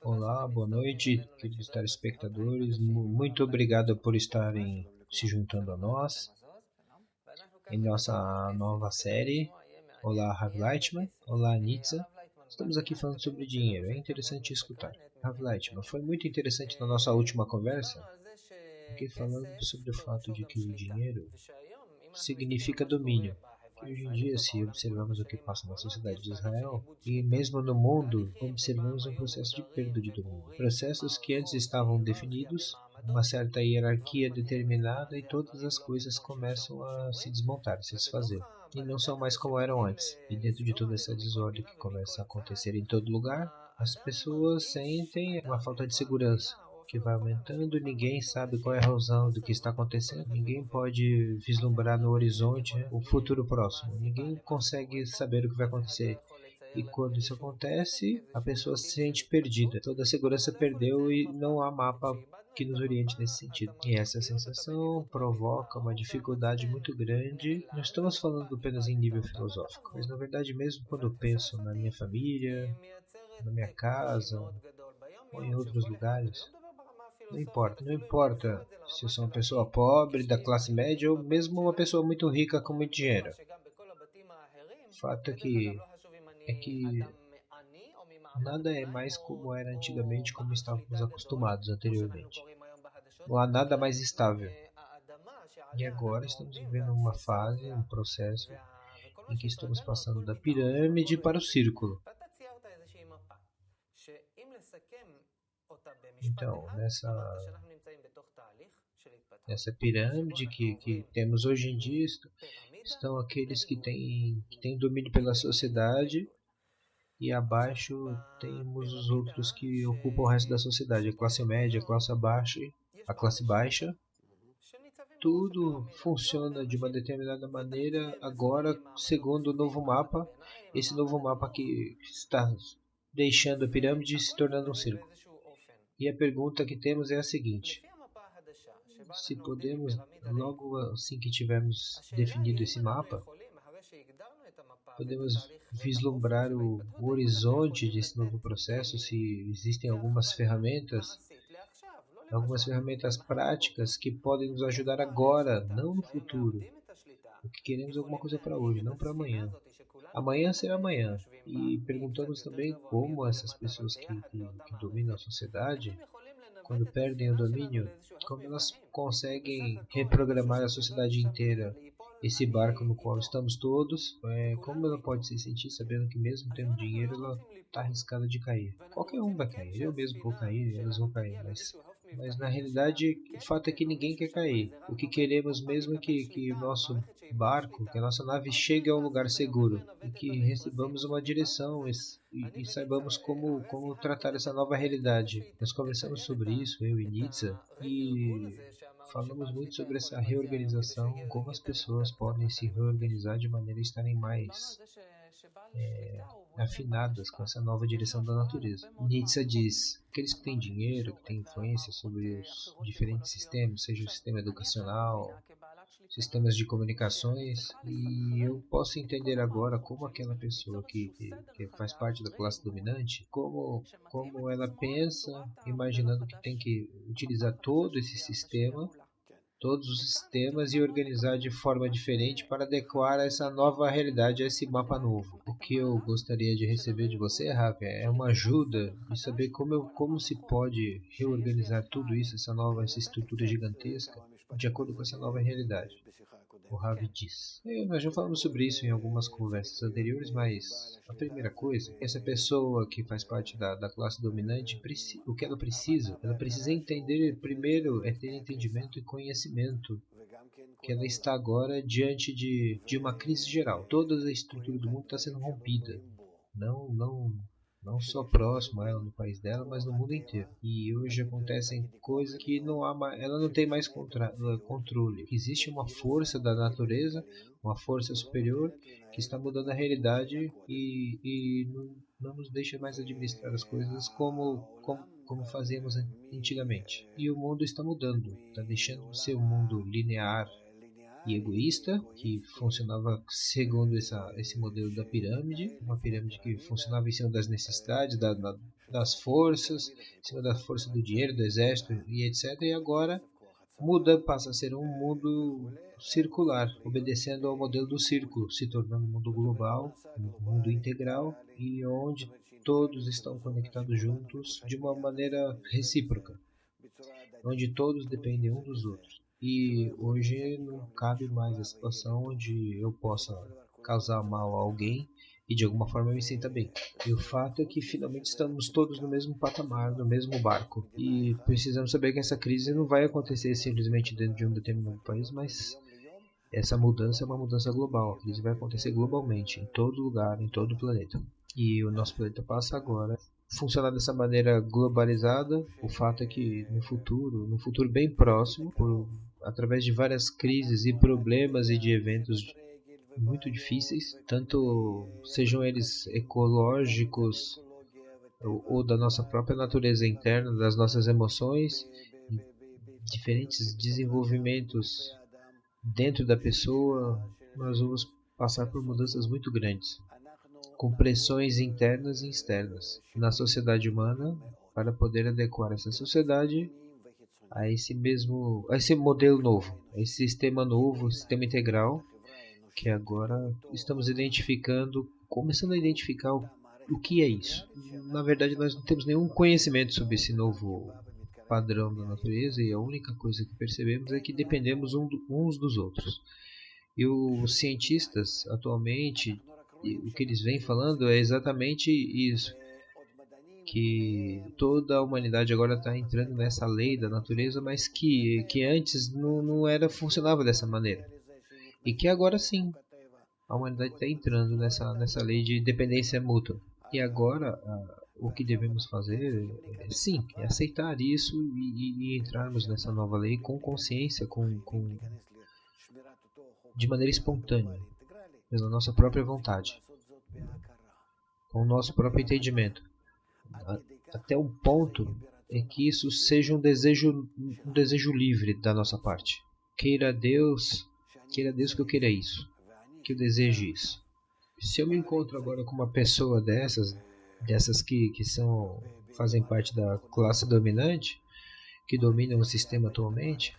Olá, boa noite, queridos telespectadores. Muito obrigado por estarem se juntando a nós em nossa nova série. Olá, Rav Leitman. Olá, Nitza. Estamos aqui falando sobre dinheiro. É interessante escutar. Rav Leitman, foi muito interessante na nossa última conversa, porque falando sobre o fato de que o dinheiro significa domínio. Que hoje em dia, se observamos o que passa na sociedade de Israel, e mesmo no mundo, observamos um processo de perda de domínio. Processos que antes estavam definidos, uma certa hierarquia determinada, e todas as coisas começam a se desmontar, se desfazer. E não são mais como eram antes. E dentro de toda essa desordem que começa a acontecer em todo lugar, as pessoas sentem uma falta de segurança que vai aumentando, ninguém sabe qual é a razão do que está acontecendo, ninguém pode vislumbrar no horizonte o futuro próximo, ninguém consegue saber o que vai acontecer. E quando isso acontece, a pessoa se sente perdida, toda a segurança perdeu e não há mapa que nos oriente nesse sentido. E essa sensação provoca uma dificuldade muito grande. Não estamos falando apenas em nível filosófico, mas na verdade mesmo quando eu penso na minha família, na minha casa ou em outros lugares, não importa se eu sou uma pessoa pobre, da classe média ou mesmo uma pessoa muito rica com muito dinheiro. O fato é que nada é mais como era antigamente, como estávamos acostumados anteriormente. Não há nada mais estável. E agora estamos vivendo uma fase, um processo em que estamos passando da pirâmide para o círculo. Então, nessa pirâmide que temos hoje em dia, estão aqueles que têm domínio pela sociedade, e abaixo temos os outros que ocupam o resto da sociedade, a classe média, a classe baixa. Tudo funciona de uma determinada maneira agora, segundo o novo mapa. Esse novo mapa que está deixando a pirâmide e se tornando um círculo. E a pergunta que temos é a seguinte: se podemos, logo assim que tivermos definido esse mapa, podemos vislumbrar o horizonte desse novo processo, se existem algumas ferramentas práticas que podem nos ajudar agora, não no futuro. Porque queremos alguma coisa para hoje, não para amanhã. Amanhã será amanhã. E perguntamos também como essas pessoas que dominam a sociedade, quando perdem o domínio, como elas conseguem reprogramar a sociedade inteira, esse barco no qual estamos todos, como ela pode se sentir sabendo que mesmo tendo dinheiro ela está arriscada de cair. Qualquer um vai cair, eu mesmo vou cair, elas vão cair, mas na realidade o fato é que ninguém quer cair. O que queremos mesmo é que o nosso barco, que a nossa nave chegue a um lugar seguro e que recebamos uma direção e saibamos como tratar essa nova realidade. Nós conversamos sobre isso, eu e Nitza, e falamos muito sobre essa reorganização, como as pessoas podem se reorganizar de maneira a estarem mais afinadas com essa nova direção da natureza. Nietzsche diz: aqueles que têm dinheiro, que têm influência sobre os diferentes sistemas, seja o sistema educacional, sistemas de comunicações, e eu posso entender agora como aquela pessoa que faz parte da classe dominante, como ela pensa, imaginando que tem que utilizar todos os sistemas e organizar de forma diferente para adequar essa nova realidade, a esse mapa novo. O que eu gostaria de receber de você, Rafa, é uma ajuda de saber como se pode reorganizar tudo isso, essa estrutura gigantesca, de acordo com essa nova realidade. O Ravi diz. Nós já falamos sobre isso em algumas conversas anteriores, mas a primeira coisa, essa pessoa que faz parte da classe dominante, o que ela precisa? Ela precisa entender primeiro, ter entendimento e conhecimento que ela está agora diante de uma crise geral. Toda a estrutura do mundo está sendo rompida. Não só próximo a ela no país dela, mas no mundo inteiro. E hoje acontecem coisas que ela não tem mais controle. Existe uma força da natureza, uma força superior que está mudando a realidade e não nos deixa mais administrar as coisas como fazíamos antigamente. E o mundo está mudando, está deixando de ser um mundo linear e egoísta, que funcionava segundo esse modelo da pirâmide, uma pirâmide que funcionava em cima das necessidades, das forças, em cima da força do dinheiro, do exército e etc. E agora muda, passa a ser um mundo circular, obedecendo ao modelo do círculo, se tornando um mundo global, um mundo integral e onde todos estão conectados juntos de uma maneira recíproca, onde todos dependem um dos outros. E hoje não cabe mais a situação onde eu possa causar mal a alguém e de alguma forma eu me sinta bem. E o fato é que finalmente estamos todos no mesmo patamar, no mesmo barco. E precisamos saber que essa crise não vai acontecer simplesmente dentro de um determinado país, mas essa mudança é uma mudança global. A crise vai acontecer globalmente, em todo lugar, em todo o planeta. E o nosso planeta passa agora a funcionar dessa maneira globalizada. O fato é que no futuro bem próximo, através de várias crises e problemas e de eventos muito difíceis, tanto sejam eles ecológicos ou da nossa própria natureza interna, das nossas emoções, diferentes desenvolvimentos dentro da pessoa, nós vamos passar por mudanças muito grandes, com pressões internas e externas na sociedade humana para poder adequar essa sociedade a esse modelo novo, a esse sistema novo, sistema integral que agora estamos identificando, começando a identificar o que é isso. Na verdade, nós não temos nenhum conhecimento sobre esse novo padrão da natureza e a única coisa que percebemos é que dependemos uns dos outros. E os cientistas, atualmente, o que eles vêm falando é exatamente isso, que toda a humanidade agora está entrando nessa lei da natureza, mas que antes não era, funcionava dessa maneira. E que agora sim, a humanidade está entrando nessa lei de dependência mútua. E agora, o que devemos fazer sim, é aceitar isso e entrarmos nessa nova lei com consciência, de maneira espontânea, pela nossa própria vontade, com o nosso próprio entendimento, até um ponto em que isso seja um desejo livre da nossa parte. Queira Deus que eu queira isso, que eu deseje isso. Se eu me encontro agora com uma pessoa dessas que fazem parte da classe dominante, que dominam o sistema atualmente,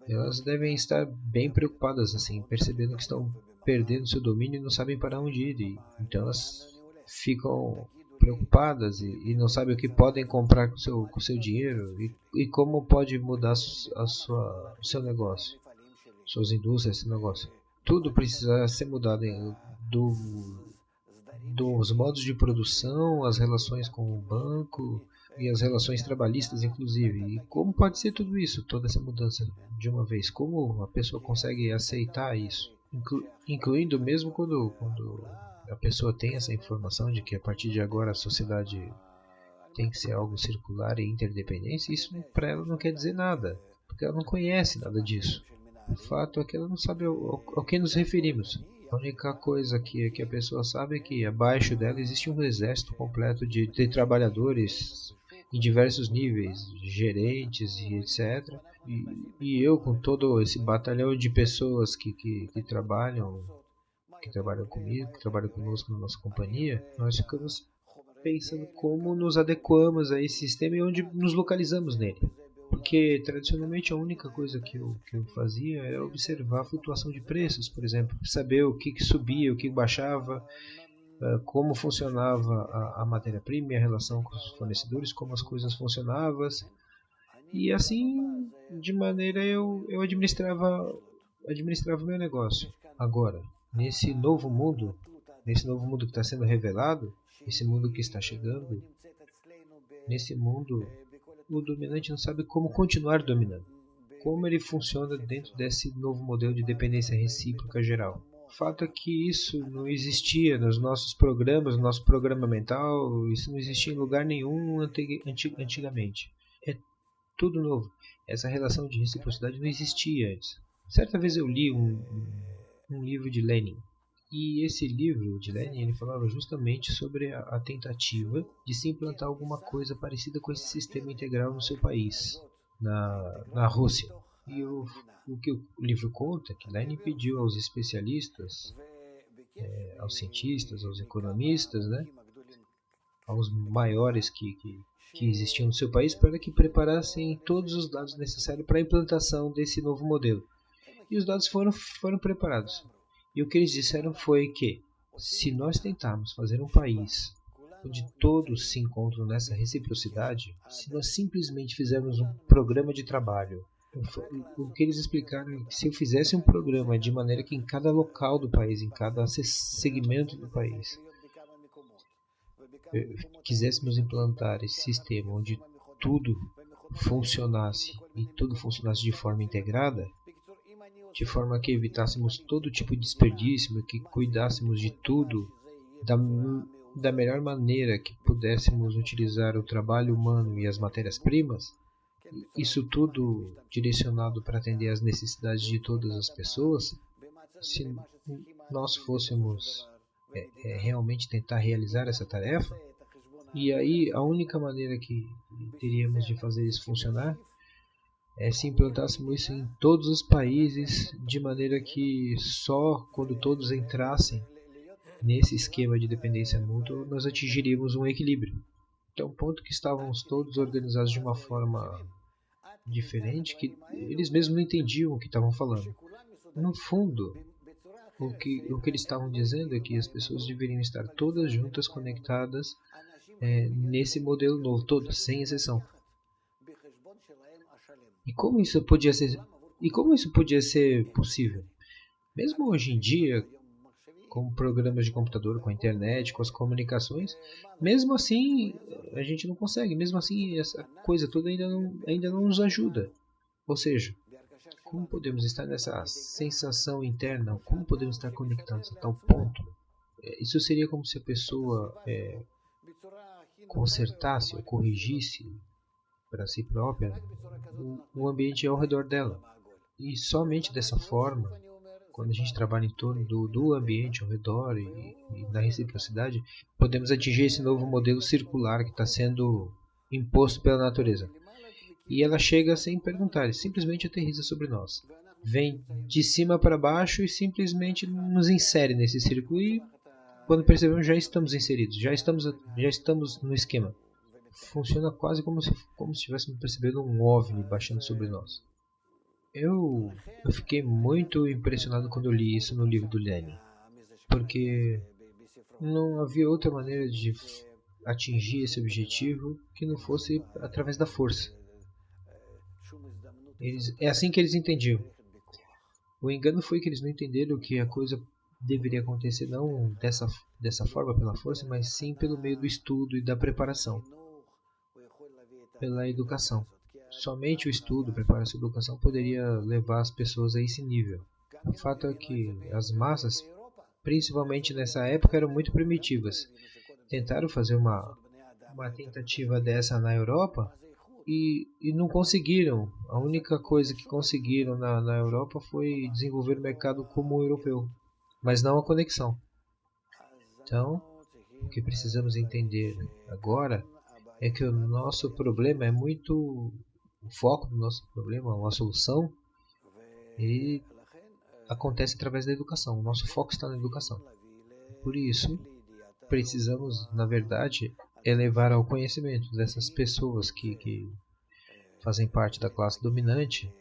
elas devem estar bem preocupadas, assim, percebendo que estão perdendo seu domínio e não sabem para onde ir. Então elas ficam preocupadas e não sabem o que podem comprar com seu dinheiro e como pode mudar o seu negócio, suas indústrias, esse negócio. Tudo precisa ser mudado dos modos de produção, as relações com o banco e as relações trabalhistas, inclusive. E como pode ser tudo isso, toda essa mudança de uma vez? Como a pessoa consegue aceitar isso? Incluindo mesmo quando a pessoa tem essa informação de que a partir de agora a sociedade tem que ser algo circular e interdependência, isso para ela não quer dizer nada, porque ela não conhece nada disso. O fato é que ela não sabe ao que nos referimos. A única coisa que a pessoa sabe é que abaixo dela existe um exército completo de trabalhadores em diversos níveis, gerentes e etc. E eu, com todo esse batalhão de pessoas que trabalham comigo, que trabalham conosco na nossa companhia, nós ficamos pensando como nos adequamos a esse sistema e onde nos localizamos nele. Porque tradicionalmente a única coisa que eu fazia era observar a flutuação de preços, por exemplo, saber o que subia, o que baixava, como funcionava a matéria-prima e a relação com os fornecedores, como as coisas funcionavam. E assim, de maneira eu administrava o meu negócio. Agora, nesse novo mundo que está sendo revelado, esse mundo que está chegando, nesse mundo o dominante não sabe como continuar dominando, como ele funciona dentro desse novo modelo de dependência recíproca geral. O fato é que isso não existia nos nossos programas, no nosso programa mental, isso não existia em lugar nenhum antigamente. É tudo novo. Essa relação de reciprocidade não existia antes. Certa vez eu li um livro de Lenin, e esse livro de Lenin ele falava justamente sobre a tentativa de se implantar alguma coisa parecida com esse sistema integral no seu país, na Rússia. E o que o livro conta é que Lenin pediu aos especialistas, aos cientistas, aos economistas, né, aos maiores que existiam no seu país para que preparassem todos os dados necessários para a implantação desse novo modelo. E os dados foram preparados. E o que eles disseram foi que, se nós tentarmos fazer um país onde todos se encontram nessa reciprocidade, se nós simplesmente fizermos um programa de trabalho, o que eles explicaram é que se eu fizesse um programa de maneira que em cada local do país, em cada segmento do país, quiséssemos implantar esse sistema onde tudo funcionasse e tudo funcionasse de forma integrada, de forma que evitássemos todo tipo de desperdício e que cuidássemos de tudo da melhor maneira que pudéssemos utilizar o trabalho humano e as matérias-primas, isso tudo direcionado para atender às necessidades de todas as pessoas, se nós fôssemos realmente tentar realizar essa tarefa, e aí a única maneira que teríamos de fazer isso funcionar é se implantássemos isso em todos os países, de maneira que só quando todos entrassem nesse esquema de dependência mútua nós atingiríamos um equilíbrio. Então, o ponto que estávamos todos organizados de uma forma diferente, que eles mesmos não entendiam o que estavam falando. No fundo, o que eles estavam dizendo é que as pessoas deveriam estar todas juntas, conectadas nesse modelo novo, todas, sem exceção. E como isso podia ser possível? Mesmo hoje em dia, com programas de computador, com a internet, com as comunicações, mesmo assim a gente não consegue, mesmo assim essa coisa toda ainda não nos ajuda. Ou seja, como podemos estar nessa sensação interna, como podemos estar conectados a tal ponto? Isso seria como se a pessoa consertasse ou corrigisse para si própria o ambiente ao redor dela. E somente dessa forma, quando a gente trabalha em torno do ambiente ao redor e na reciprocidade, podemos atingir esse novo modelo circular que está sendo imposto pela natureza. E ela chega sem perguntar, simplesmente aterriza sobre nós. Vem de cima para baixo e simplesmente nos insere nesse círculo e quando percebemos já estamos inseridos, já estamos no esquema. Funciona quase como se estivéssemos percebendo um OVNI baixando sobre nós. Eu fiquei muito impressionado quando eu li isso no livro do Lenin, porque não havia outra maneira de atingir esse objetivo que não fosse através da força. É assim que eles entendiam. O engano foi que eles não entenderam que a coisa deveria acontecer não dessa forma pela força, mas sim pelo meio do estudo e da preparação, pela educação. Somente o estudo, preparação e educação poderia levar as pessoas a esse nível. O fato é que as massas, principalmente nessa época, eram muito primitivas. Tentaram fazer uma tentativa dessa na Europa e não conseguiram. A única coisa que conseguiram na Europa foi desenvolver o mercado comum europeu, mas não a conexão. Então, o que precisamos entender agora é que o nosso problema é muito... O foco do nosso problema, a solução, ele acontece através da educação. O nosso foco está na educação. Por isso, precisamos, na verdade, elevar ao conhecimento dessas pessoas que fazem parte da classe dominante,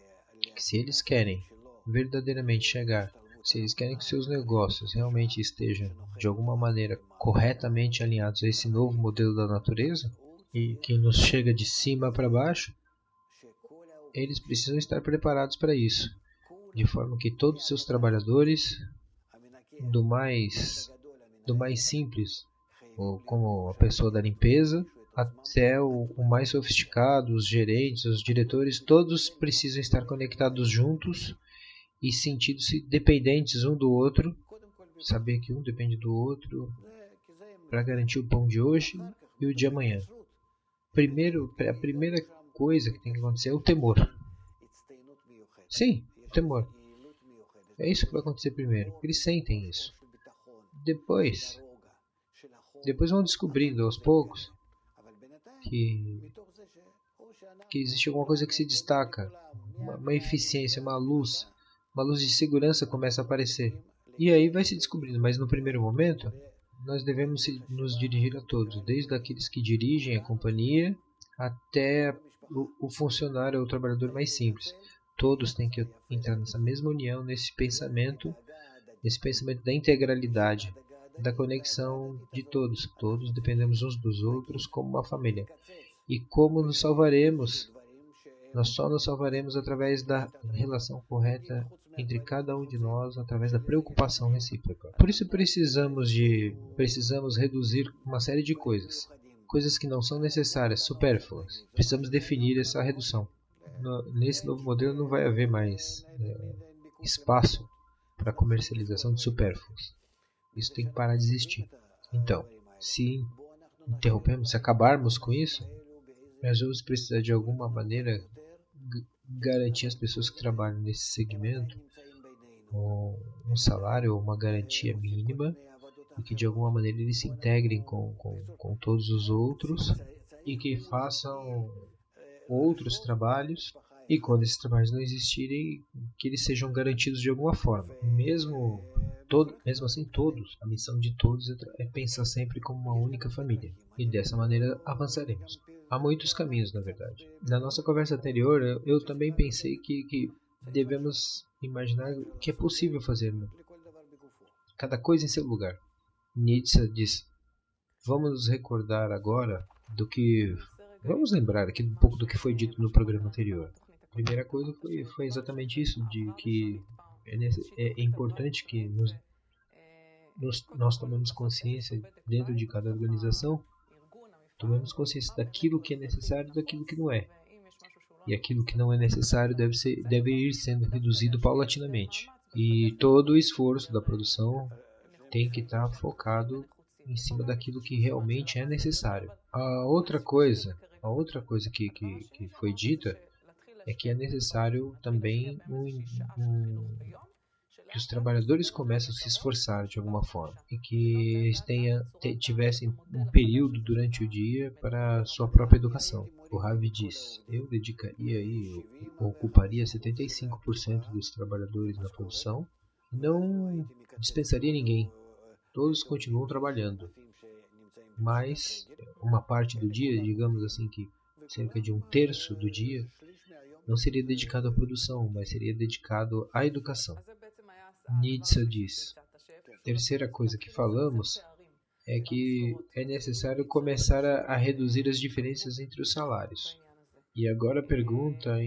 que se eles querem verdadeiramente chegar, se eles querem que seus negócios realmente estejam, de alguma maneira, corretamente alinhados a esse novo modelo da natureza, e que nos chega de cima para baixo, eles precisam estar preparados para isso, de forma que todos os seus trabalhadores, do mais simples, como a pessoa da limpeza, até o mais sofisticado, os gerentes, os diretores, todos precisam estar conectados juntos e sentindo-se dependentes um do outro, saber que um depende do outro para garantir o pão de hoje e o de amanhã. A primeira coisa que tem que acontecer é o temor. Sim, o temor. É isso que vai acontecer primeiro. Eles sentem isso. Depois vão descobrindo aos poucos que existe alguma coisa que se destaca. Uma eficiência, uma luz de segurança começa a aparecer. E aí vai se descobrindo, mas no primeiro momento nós devemos nos dirigir a todos, desde aqueles que dirigem a companhia até o funcionário ou o trabalhador mais simples. Todos têm que entrar nessa mesma união, nesse pensamento da integralidade, da conexão de todos. Todos dependemos uns dos outros como uma família. E como nos salvaremos? Nós só nos salvaremos através da relação correta entre cada um de nós, através da preocupação recíproca. Por isso precisamos reduzir uma série de coisas que não são necessárias, supérfluas. Precisamos definir essa redução. Nesse novo modelo não vai haver mais espaço para comercialização de supérfluos. Isso tem que parar de existir. Então, se acabarmos com isso, nós vamos precisar de alguma maneira garantir às pessoas que trabalham nesse segmento um salário ou uma garantia mínima e que de alguma maneira eles se integrem com todos os outros e que façam outros trabalhos, e quando esses trabalhos não existirem, que eles sejam garantidos de alguma forma. Mesmo assim, a missão de todos é pensar sempre como uma única família, e dessa maneira avançaremos. Há muitos caminhos, na verdade. Na nossa conversa anterior, eu também pensei que devemos imaginar o que é possível fazer, né? Cada coisa em seu lugar. Nietzsche diz: vamos nos recordar agora vamos lembrar aqui um pouco do que foi dito no programa anterior. A primeira coisa foi exatamente isso, de que é importante que nós tomemos consciência dentro de cada organização, tomemos consciência daquilo que é necessário e daquilo que não é. E aquilo que não é necessário deve ir sendo reduzido paulatinamente. E todo o esforço da produção tem que estar focado em cima daquilo que realmente é necessário. A outra coisa que foi dita é que é necessário também que os trabalhadores comecem a se esforçar de alguma forma e que eles tivessem um período durante o dia para sua própria educação. O Ravi diz: eu ocuparia 75% dos trabalhadores na produção, não dispensaria ninguém, todos continuam trabalhando, mas uma parte do dia, digamos assim que cerca de 1/3 do dia, não seria dedicado à produção, mas seria dedicado à educação. Nietzsche diz: terceira coisa que falamos é que é necessário começar a reduzir as diferenças entre os salários. E agora a pergunta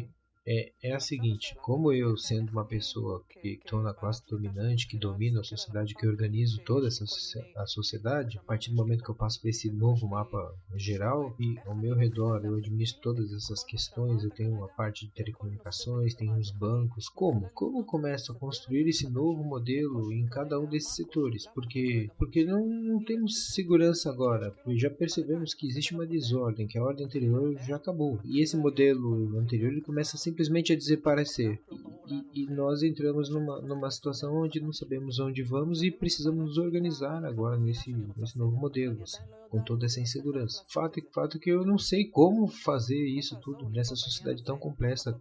é a seguinte: como eu, sendo uma pessoa que estou na classe dominante, que domina a sociedade, que organizo toda a sociedade, a partir do momento que eu passo por esse novo mapa geral e ao meu redor eu administro todas essas questões, eu tenho uma parte de telecomunicações, tenho os bancos, como eu começo a construir esse novo modelo em cada um desses setores? Porque não temos segurança agora, porque já percebemos que existe uma desordem, que a ordem anterior já acabou, e esse modelo anterior ele começa simplesmente a desaparecer, e nós entramos numa situação onde não sabemos onde vamos e precisamos nos organizar agora nesse novo modelo, assim, com toda essa insegurança. Fato que eu não sei como fazer isso tudo nessa sociedade tão complexa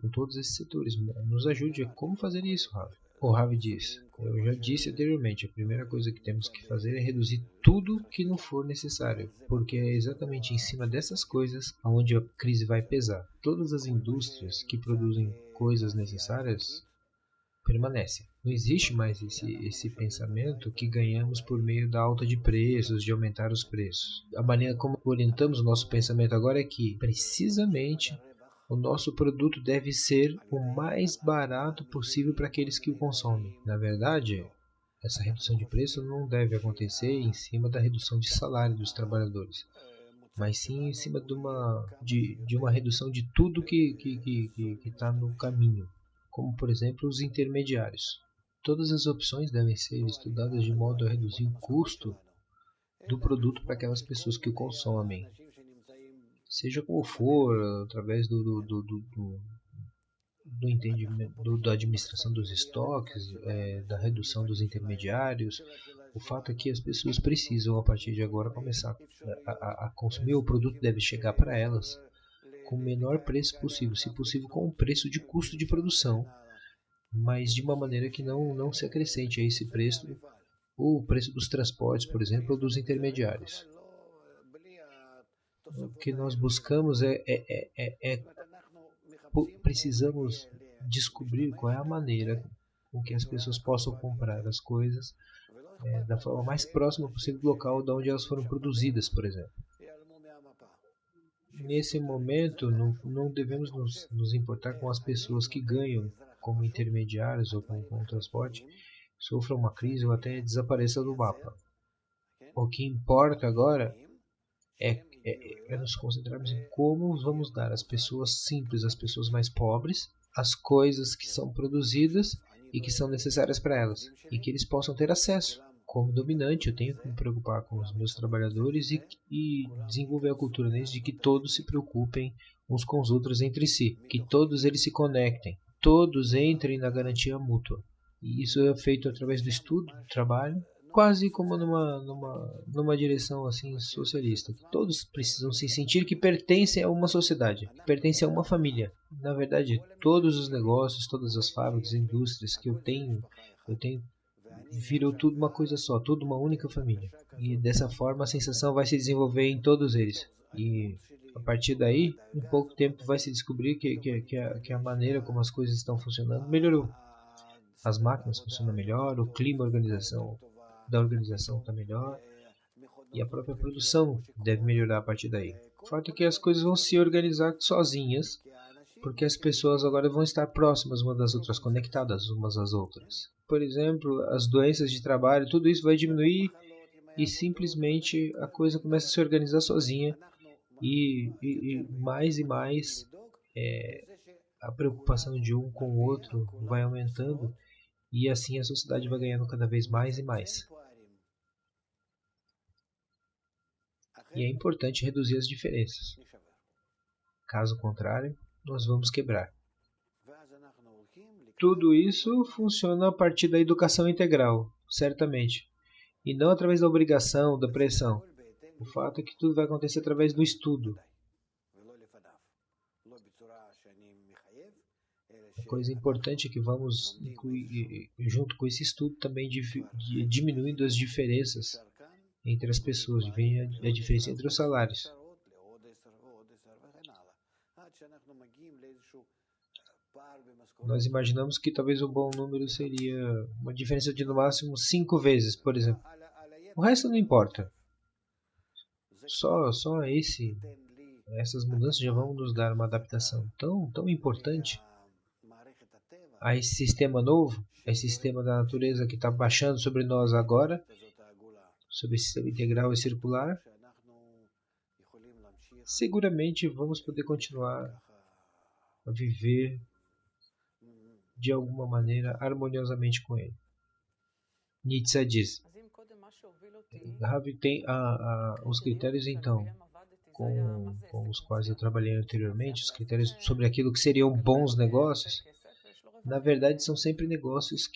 com todos esses setores. Nos ajude a como fazer isso, Ravi. O Ravi diz: eu já disse anteriormente, a primeira coisa que temos que fazer é reduzir tudo que não for necessário, porque é exatamente em cima dessas coisas onde a crise vai pesar. Todas as indústrias que produzem coisas necessárias permanecem. Não existe mais esse pensamento que ganhamos por meio da alta de preços, de aumentar os preços. A maneira como orientamos o nosso pensamento agora é que, precisamente, o nosso produto deve ser o mais barato possível para aqueles que o consomem. Na verdade, essa redução de preço não deve acontecer em cima da redução de salário dos trabalhadores, mas sim em cima de uma redução de tudo que está no caminho, como por exemplo os intermediários. Todas as opções devem ser estudadas de modo a reduzir o custo do produto para aquelas pessoas que o consomem, seja como for, através do entendimento da administração dos estoques, da redução dos intermediários. O fato é que as pessoas precisam, a partir de agora, começar a consumir. O produto deve chegar para elas com o menor preço possível, se possível com o preço de custo de produção, mas de uma maneira que não se acrescente a esse preço o preço dos transportes, por exemplo, ou dos intermediários. O que nós buscamos precisamos descobrir qual é a maneira com que as pessoas possam comprar as coisas da forma mais próxima possível do local de onde elas foram produzidas, por exemplo. Nesse momento, não devemos nos importar com as pessoas que ganham como intermediários ou com o transporte, sofram uma crise ou até desapareçam do mapa. O que importa agora é nos concentrarmos em como vamos dar às pessoas simples, às pessoas mais pobres, as coisas que são produzidas e que são necessárias para elas, e que eles possam ter acesso. Como dominante, eu tenho que me preocupar com os meus trabalhadores e desenvolver a cultura neles de que todos se preocupem uns com os outros entre si, que todos eles se conectem, todos entrem na garantia mútua. E isso é feito através do estudo, do trabalho, quase como numa direção assim socialista. Todos precisam se sentir que pertencem a uma sociedade, que pertencem a uma família. Na verdade, todos os negócios, todas as fábricas, indústrias que eu tenho virou tudo uma coisa só, tudo uma única família. E dessa forma a sensação vai se desenvolver em todos eles. E a partir daí, em pouco tempo vai se descobrir que a maneira como as coisas estão funcionando melhorou. As máquinas funcionam melhor, o clima da organização está melhor e a própria produção deve melhorar a partir daí. O fato é que as coisas vão se organizar sozinhas, porque as pessoas agora vão estar próximas umas das outras, conectadas umas às outras. Por exemplo, as doenças de trabalho, tudo isso vai diminuir e simplesmente a coisa começa a se organizar sozinha e mais a preocupação de um com o outro vai aumentando e assim a sociedade vai ganhando cada vez mais e mais. E é importante reduzir as diferenças. Caso contrário, nós vamos quebrar. Tudo isso funciona a partir da educação integral, certamente, e não através da obrigação, da pressão. O fato é que tudo vai acontecer através do estudo. A coisa importante é que vamos incluir, junto com esse estudo, também diminuindo as diferenças entre as pessoas, a diferença entre os salários. Nós imaginamos que talvez um bom número seria uma diferença de no máximo 5 vezes, por exemplo. O resto não importa. Só essas mudanças já vão nos dar uma adaptação tão importante a esse sistema novo, a esse sistema da natureza que está baixando sobre nós agora, sobre esse sistema integral e circular. Seguramente vamos poder continuar a viver de alguma maneira harmoniosamente com ele. Nietzsche diz: Ravi tem os critérios então com os quais eu trabalhei anteriormente, os critérios sobre aquilo que seriam bons negócios, na verdade são sempre negócios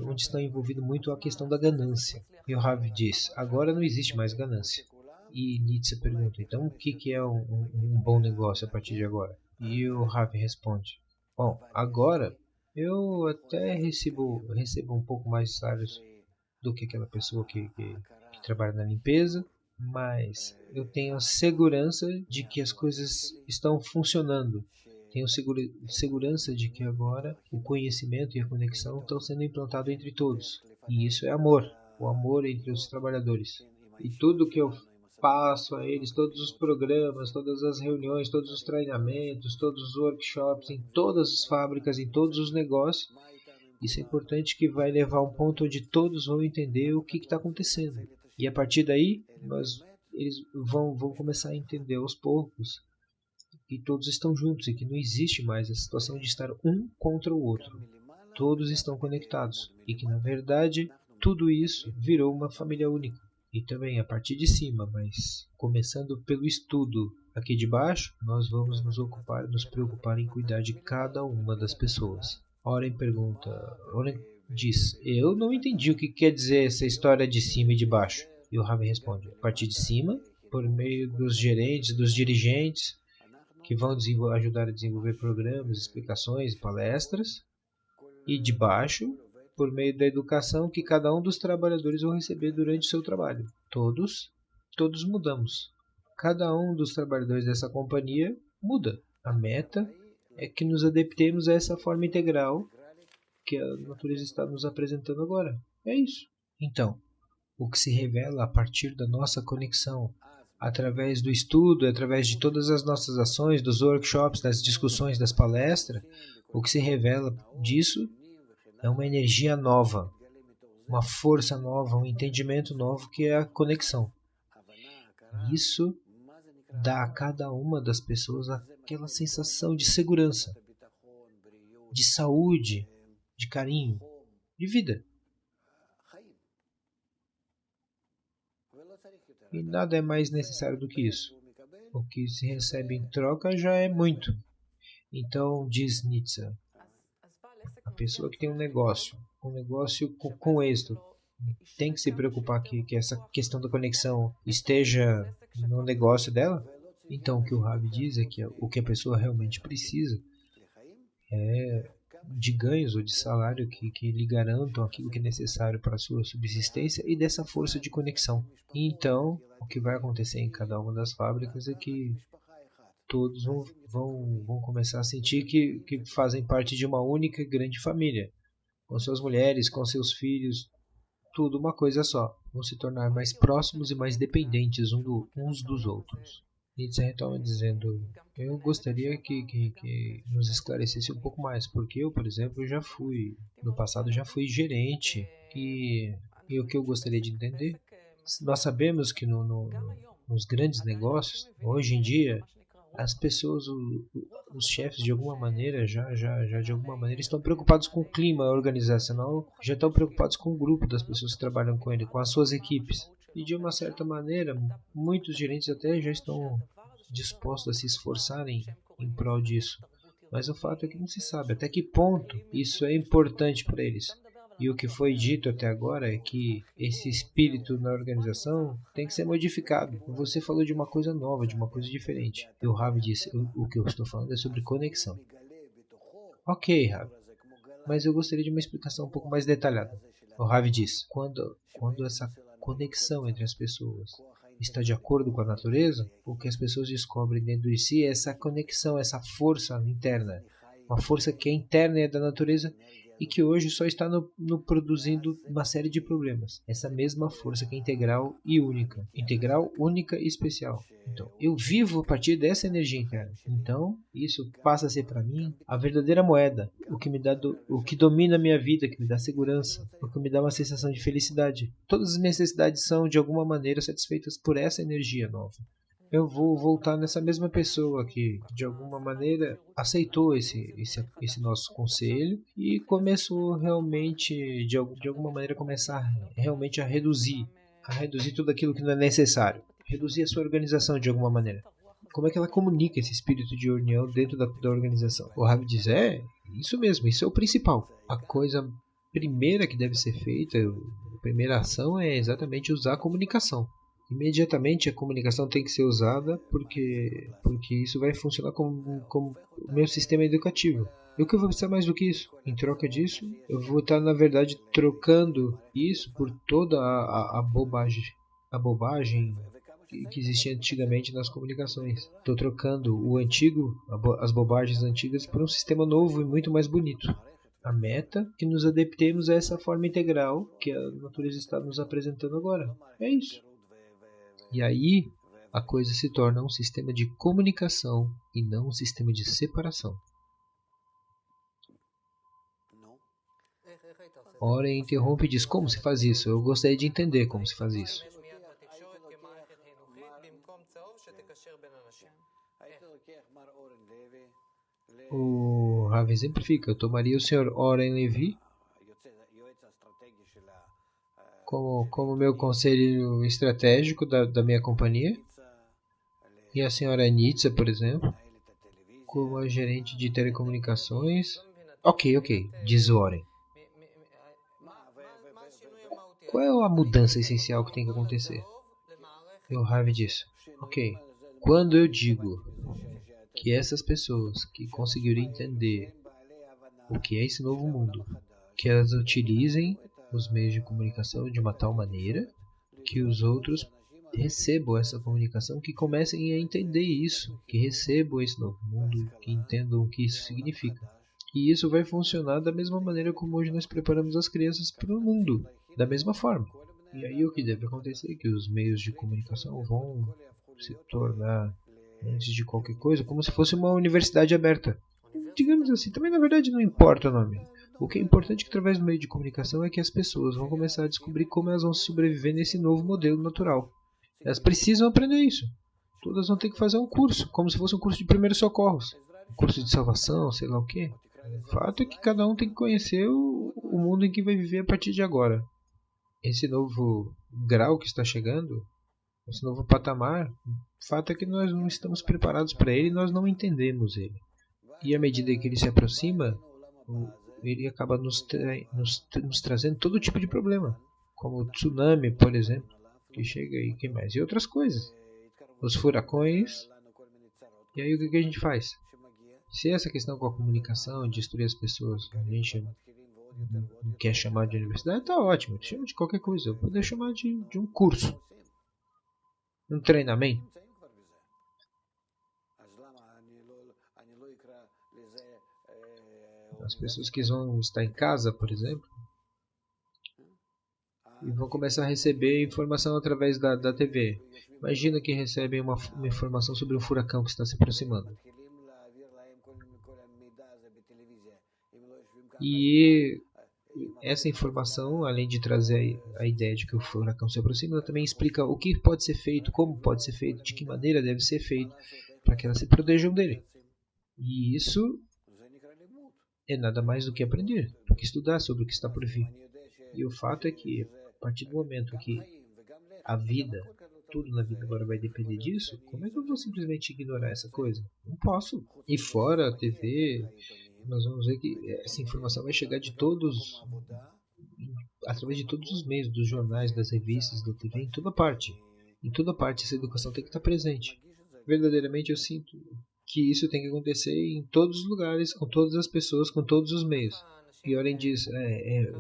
onde está envolvido muito a questão da ganância. E o Ravi diz: agora não existe mais ganância. E Nietzsche pergunta: então o que é um bom negócio a partir de agora? E o Ravi responde: bom, agora eu até recebo um pouco mais de salários do que aquela pessoa que trabalha na limpeza, mas eu tenho a segurança de que as coisas estão funcionando. Tenho segurança de que agora o conhecimento e a conexão estão sendo implantados entre todos. E isso é amor, o amor entre os trabalhadores. E tudo que eu passo a eles, todos os programas, todas as reuniões, todos os treinamentos, todos os workshops, em todas as fábricas, em todos os negócios, isso é importante, que vai levar a um ponto onde todos vão entender o que está acontecendo. E a partir daí, eles vão começar a entender aos poucos que todos estão juntos e que não existe mais a situação de estar um contra o outro. Todos estão conectados e que, na verdade, tudo isso virou uma família única. E também a partir de cima, mas começando pelo estudo aqui de baixo, nós vamos nos preocupar em cuidar de cada uma das pessoas. Oren diz: eu não entendi o que quer dizer essa história de cima e de baixo. E o Ravi responde: a partir de cima, por meio dos gerentes, dos dirigentes, que vão ajudar a desenvolver programas, explicações, palestras, e de baixo, por meio da educação que cada um dos trabalhadores vão receber durante o seu trabalho. Todos mudamos. Cada um dos trabalhadores dessa companhia muda. A meta é que nos adaptemos a essa forma integral que a natureza está nos apresentando agora. É isso. Então, o que se revela a partir da nossa conexão, através do estudo, através de todas as nossas ações, dos workshops, das discussões, das palestras, o que se revela disso é uma energia nova, uma força nova, um entendimento novo que é a conexão. Isso dá a cada uma das pessoas aquela sensação de segurança, de saúde, de carinho, de vida. E nada é mais necessário do que isso. O que se recebe em troca já é muito. Então, diz Nietzsche, a pessoa que tem um negócio com êxito, tem que se preocupar que essa questão da conexão esteja no negócio dela? Então, o que o Ravi diz é que o que a pessoa realmente precisa é de ganhos ou de salário que lhe garantam aquilo que é necessário para a sua subsistência e dessa força de conexão. E então, o que vai acontecer em cada uma das fábricas é que todos vão começar a sentir que fazem parte de uma única e grande família, com suas mulheres, com seus filhos, tudo uma coisa só. Vão se tornar mais próximos e mais dependentes uns dos outros. Nietzsche retoma dizendo, eu gostaria que nos esclarecesse um pouco mais, porque eu, por exemplo, no passado já fui gerente, e o que eu gostaria de entender, nós sabemos que nos grandes negócios, hoje em dia, as pessoas, os chefes de alguma maneira, já de alguma maneira estão preocupados com o clima organizacional, já estão preocupados com o grupo das pessoas que trabalham com ele, com as suas equipes. E de uma certa maneira, muitos gerentes até já estão dispostos a se esforçarem em prol disso. Mas o fato é que não se sabe até que ponto isso é importante para eles. E o que foi dito até agora é que esse espírito na organização tem que ser modificado. Você falou de uma coisa nova, de uma coisa diferente. E o Ravi disse, o que eu estou falando é sobre conexão. Ok, Ravi, mas eu gostaria de uma explicação um pouco mais detalhada. O Ravi diz, quando essa conexão entre as pessoas está de acordo com a natureza, o que as pessoas descobrem dentro de si é essa conexão, essa força interna, uma força que é interna e é da natureza e que hoje só está no produzindo uma série de problemas. Essa mesma força que é integral e única. Integral, única e especial. Então, eu vivo a partir dessa energia interna. Então, isso passa a ser para mim a verdadeira moeda. O que domina a minha vida, que me dá segurança. O que me dá uma sensação de felicidade. Todas as necessidades são, de alguma maneira, satisfeitas por essa energia nova. Eu vou voltar nessa mesma pessoa que, de alguma maneira, aceitou esse nosso conselho e começou realmente, de alguma maneira, começar realmente a reduzir tudo aquilo que não é necessário. Reduzir a sua organização de alguma maneira. Como é que ela comunica esse espírito de união dentro da organização? O Ravi diz, isso mesmo, isso é o principal. A coisa primeira que deve ser feita, a primeira ação é exatamente usar a comunicação. Imediatamente a comunicação tem que ser usada porque isso vai funcionar como o meu sistema educativo. E o que eu vou precisar mais do que isso? Em troca disso, eu vou estar, na verdade, trocando isso por toda a bobagem que existia antigamente nas comunicações. Estou trocando as bobagens antigas por um sistema novo e muito mais bonito. A meta é que nos adaptemos a essa forma integral que a natureza está nos apresentando agora. É isso. E aí, a coisa se torna um sistema de comunicação e não um sistema de separação. Oren interrompe e diz, como se faz isso? Eu gostaria de entender como se faz isso. O Rav exemplifica, eu tomaria o Sr. Oren Levi como meu conselho estratégico da minha companhia, e a senhora Nietzsche, por exemplo, como a gerente de telecomunicações. Ok, diz o Oren. Qual é a mudança essencial que tem que acontecer? E o Ravi diz, ok, quando eu digo que essas pessoas que conseguiram entender o que é esse novo mundo que elas utilizem os meios de comunicação de uma tal maneira que os outros recebam essa comunicação, que comecem a entender isso, que recebam esse novo mundo, que entendam o que isso significa. E isso vai funcionar da mesma maneira como hoje nós preparamos as crianças para o mundo, da mesma forma. E aí o que deve acontecer é que os meios de comunicação vão se tornar, antes de qualquer coisa, como se fosse uma universidade aberta. Digamos assim, também na verdade não importa o nome. O que é importante é que através do meio de comunicação é que as pessoas vão começar a descobrir como elas vão sobreviver nesse novo modelo natural. Elas precisam aprender isso. Todas vão ter que fazer um curso, como se fosse um curso de primeiros socorros, um curso de salvação, sei lá o quê. O fato é que cada um tem que conhecer o mundo em que vai viver a partir de agora. Esse novo grau que está chegando, esse novo patamar, o fato é que nós não estamos preparados para ele e nós não entendemos ele. E à medida que ele se aproxima, ele acaba nos trazendo todo tipo de problema, como o tsunami, por exemplo, que chega e que mais, e outras coisas. Os furacões. E aí o que a gente faz? Se essa questão com a comunicação, de destruir as pessoas, a gente não quer chamar de universidade, tá ótimo, chama de qualquer coisa. Eu poderia chamar de um curso, um treinamento. As pessoas que vão estar em casa, por exemplo, e vão começar a receber informação através da TV. Imagina que recebem uma informação sobre um furacão que está se aproximando. E essa informação, além de trazer a ideia de que o furacão se aproxima, ela também explica o que pode ser feito, como pode ser feito, de que maneira deve ser feito, para que elas se protejam dele. E isso é nada mais do que aprender, do que estudar sobre o que está por vir. E o fato é que, a partir do momento que a vida, tudo na vida agora vai depender disso, como é que eu vou simplesmente ignorar essa coisa? Não posso. E fora a TV, nós vamos ver que essa informação vai chegar de todos, através de todos os meios, dos jornais, das revistas, da TV, em toda parte. Em toda parte essa educação tem que estar presente. Verdadeiramente eu sinto que isso tem que acontecer em todos os lugares, com todas as pessoas, com todos os meios. E além disso,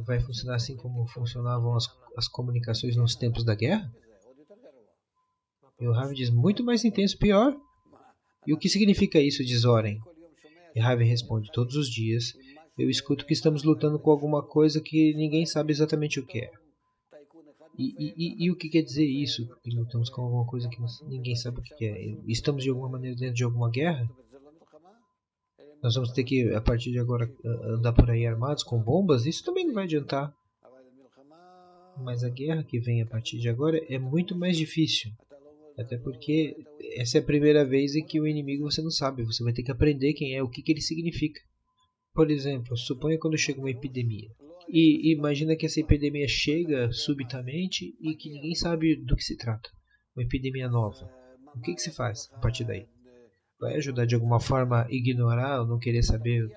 vai funcionar assim como funcionavam as comunicações nos tempos da guerra? E o Ravi diz, muito mais intenso, pior. E o que significa isso, diz Oren? E Ravi responde, todos os dias eu escuto que estamos lutando com alguma coisa que ninguém sabe exatamente o que é. E o que quer dizer isso? Que lutamos com alguma coisa que ninguém sabe o que é. Estamos de alguma maneira dentro de alguma guerra? Nós vamos ter que, a partir de agora, andar por aí armados com bombas? Isso também não vai adiantar. Mas a guerra que vem a partir de agora é muito mais difícil. Até porque essa é a primeira vez em que o inimigo você não sabe. Você vai ter que aprender quem é, o que ele significa. Por exemplo, suponha quando chega uma epidemia. E imagina que essa epidemia chega subitamente e que ninguém sabe do que se trata. Uma epidemia nova. O que se faz a partir daí? Vai ajudar de alguma forma a ignorar ou não querer saber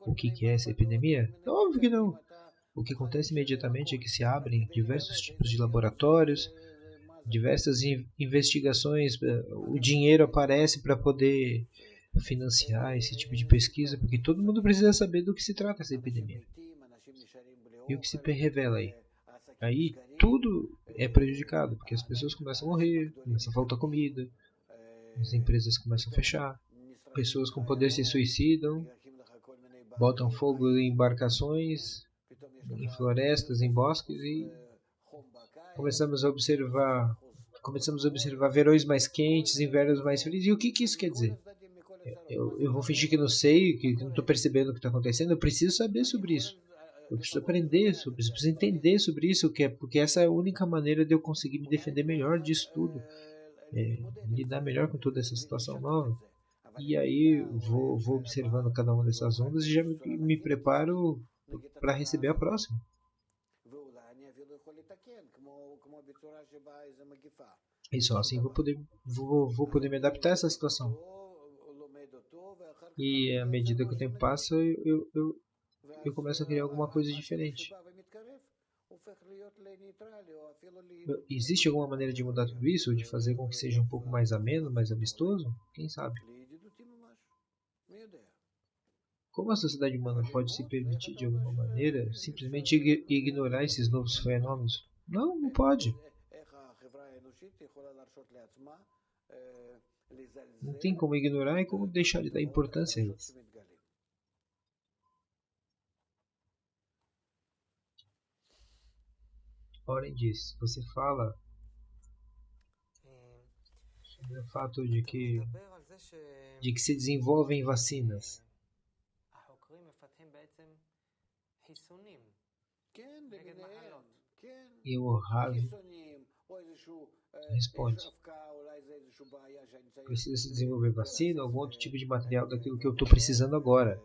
o que é essa epidemia? Óbvio que não. O que acontece imediatamente é que se abrem diversos tipos de laboratórios, diversas investigações, o dinheiro aparece para poder financiar esse tipo de pesquisa, porque todo mundo precisa saber do que se trata essa epidemia. E o que se revela aí? Aí tudo é prejudicado, porque as pessoas começam a morrer, começa a faltar comida, as empresas começam a fechar, pessoas com poder se suicidam, botam fogo em embarcações, em florestas, em bosques e começamos a observar verões mais quentes, invernos mais frios. E o que isso quer dizer? Eu vou fingir que não sei, que não estou percebendo o que está acontecendo. Eu preciso saber sobre isso. Eu preciso aprender sobre isso, eu preciso entender sobre isso, porque essa é a única maneira de eu conseguir me defender melhor disso tudo, lidar melhor com toda essa situação nova. E aí vou observando cada uma dessas ondas e já me preparo para receber a próxima. E só assim vou poder me adaptar a essa situação. E à medida que o tempo passa, eu começo a criar alguma coisa diferente. Existe alguma maneira de mudar tudo isso? De fazer com que seja um pouco mais ameno, mais amistoso? Quem sabe? Como a sociedade humana pode se permitir de alguma maneira simplesmente ignorar esses novos fenômenos? Não, não pode. Não tem como ignorar e como deixar de dar importância a eles. Oren diz, você fala sobre o fato de que se desenvolvem vacinas. E o Ravi responde, precisa se desenvolver vacina, algum outro tipo de material daquilo que eu estou precisando agora.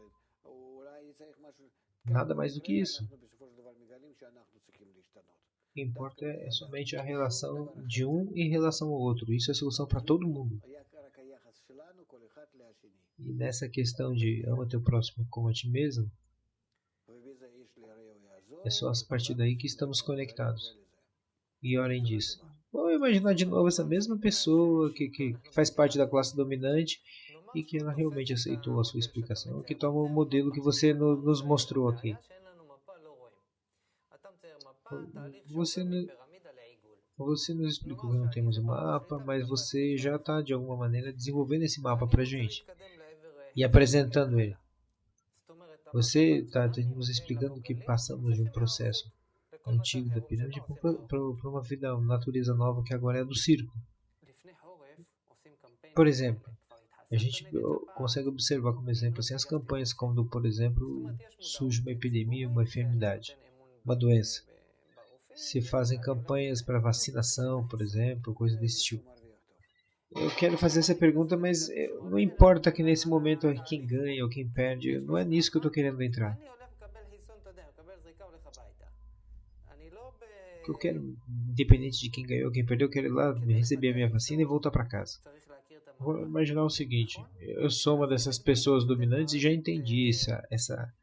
Nada mais do que isso. O que importa é somente a relação de um em relação ao outro. Isso é a solução para todo mundo. E nessa questão de ama teu próximo como a ti mesmo, é só a partir daí que estamos conectados. E além disso, vamos imaginar de novo essa mesma pessoa que faz parte da classe dominante e que ela realmente aceitou a sua explicação, que toma o modelo que você nos mostrou aqui. Você nos explicou que não temos um mapa, mas você já está de alguma maneira desenvolvendo esse mapa para a gente e apresentando ele. Você está nos explicando que passamos de um processo antigo da pirâmide para uma vida, uma natureza nova que agora é do circo. Por exemplo, a gente consegue observar como exemplo assim, as campanhas quando, por exemplo, surge uma epidemia, uma enfermidade, uma doença. Se fazem campanhas para vacinação, por exemplo, coisa desse tipo. Eu quero fazer essa pergunta, mas não importa que nesse momento quem ganha ou quem perde, não é nisso que eu estou querendo entrar. O que eu quero, independente de quem ganhou ou quem perdeu, eu quero ir lá receber a minha vacina e voltar para casa. Vou imaginar o seguinte, eu sou uma dessas pessoas dominantes e já entendi essa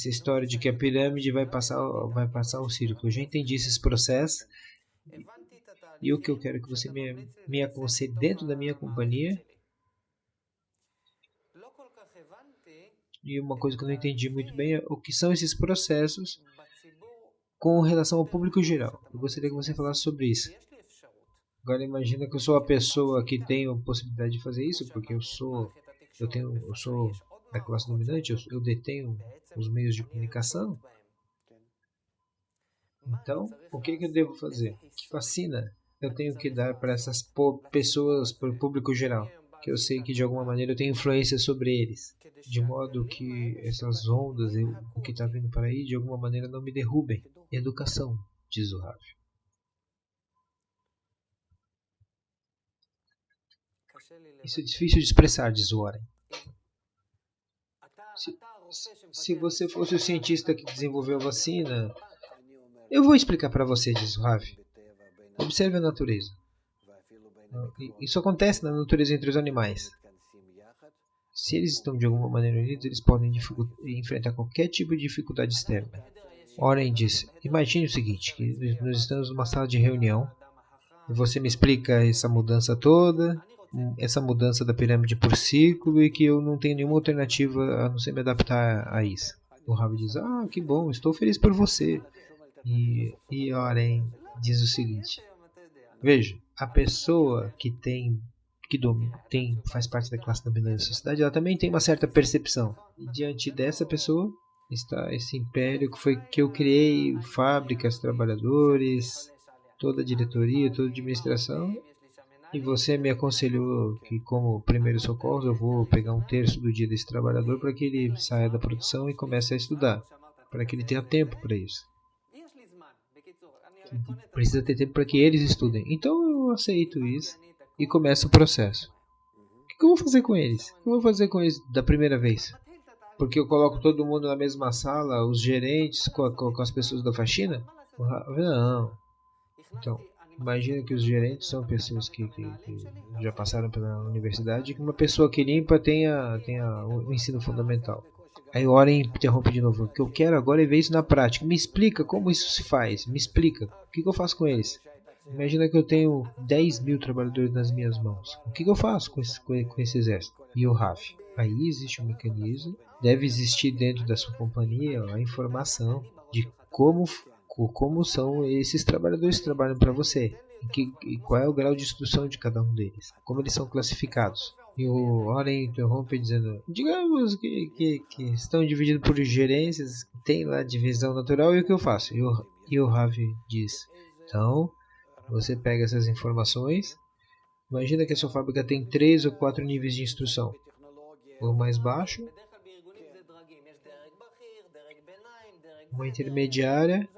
história de que a pirâmide vai passar o círculo. Eu já entendi esses processos e o que eu quero é que você me aconselhe dentro da minha companhia. E uma coisa que eu não entendi muito bem é o que são esses processos com relação ao público geral. Eu gostaria que você falasse sobre isso. Agora imagina que eu sou a pessoa que tem a possibilidade de fazer isso, porque eu sou da classe dominante, eu detenho os meios de comunicação. Então, o que eu devo fazer? Que vacina eu tenho que dar para essas pessoas, para o público geral? Que eu sei que de alguma maneira eu tenho influência sobre eles. De modo que essas ondas, o que está vindo para aí, de alguma maneira não me derrubem. Educação, diz o Rav. Isso é difícil de expressar, diz o Oren. Se você fosse o cientista que desenvolveu a vacina, eu vou explicar para você, diz o Rav. Observe a natureza. Isso acontece na natureza entre os animais. Se eles estão de alguma maneira unidos, eles podem enfrentar qualquer tipo de dificuldade externa. Oren diz, imagine o seguinte, que nós estamos numa sala de reunião e você me explica essa mudança toda, essa mudança da pirâmide por círculo e que eu não tenho nenhuma alternativa a não ser me adaptar a isso. O Rav diz, que bom, estou feliz por você. E Oren diz o seguinte, veja, a pessoa que faz parte da classe dominante da sociedade, ela também tem uma certa percepção. E diante dessa pessoa está esse império que eu criei, fábricas, trabalhadores, toda a diretoria, toda a administração. E você me aconselhou que, como primeiro socorro, eu vou pegar 1/3 do dia desse trabalhador para que ele saia da produção e comece a estudar, para que ele tenha tempo para isso. Precisa ter tempo para que eles estudem. Então eu aceito isso e começo o processo. O que eu vou fazer com eles? O que eu vou fazer com eles da primeira vez? Porque eu coloco todo mundo na mesma sala, os gerentes com as pessoas da faxina? Não. Então, imagina que os gerentes são pessoas que já passaram pela universidade e que uma pessoa que limpa tenha o ensino fundamental. Aí o Oren interrompe de novo. O que eu quero agora é ver isso na prática. Me explica como isso se faz. Me explica. O que eu faço com eles? Imagina que eu tenho 10.000 trabalhadores nas minhas mãos. O que eu faço com esse exército? E o Rav. Aí existe um mecanismo, deve existir dentro da sua companhia a informação de como são esses trabalhadores que trabalham para você. E qual é o grau de instrução de cada um deles, como eles são classificados. E o Oren interrompe dizendo, digamos que estão divididos por gerências, tem lá divisão natural, e o que eu faço? E o Ravi diz, então, você pega essas informações, imagina que a sua fábrica tem 3 ou 4 níveis de instrução. O mais baixo, uma intermediária,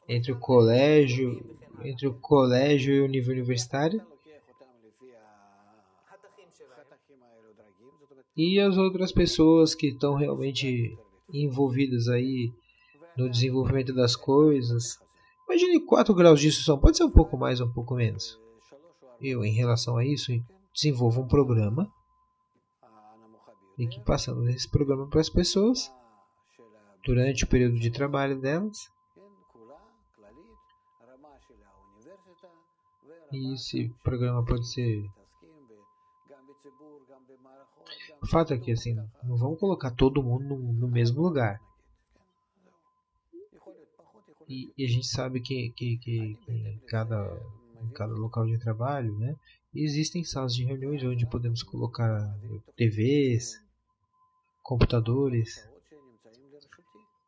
entre o colégio e o nível universitário, e as outras pessoas que estão realmente envolvidas aí no desenvolvimento das coisas. Imagine 4 graus de instrução, pode ser um pouco mais ou um pouco menos. Eu, em relação a isso, desenvolvo um programa e que passamos esse programa para as pessoas durante o período de trabalho delas. E esse programa pode ser... O fato é que assim, não vamos colocar todo mundo no mesmo lugar. E a gente sabe que em cada local de trabalho, né, existem salas de reuniões onde podemos colocar TVs, computadores.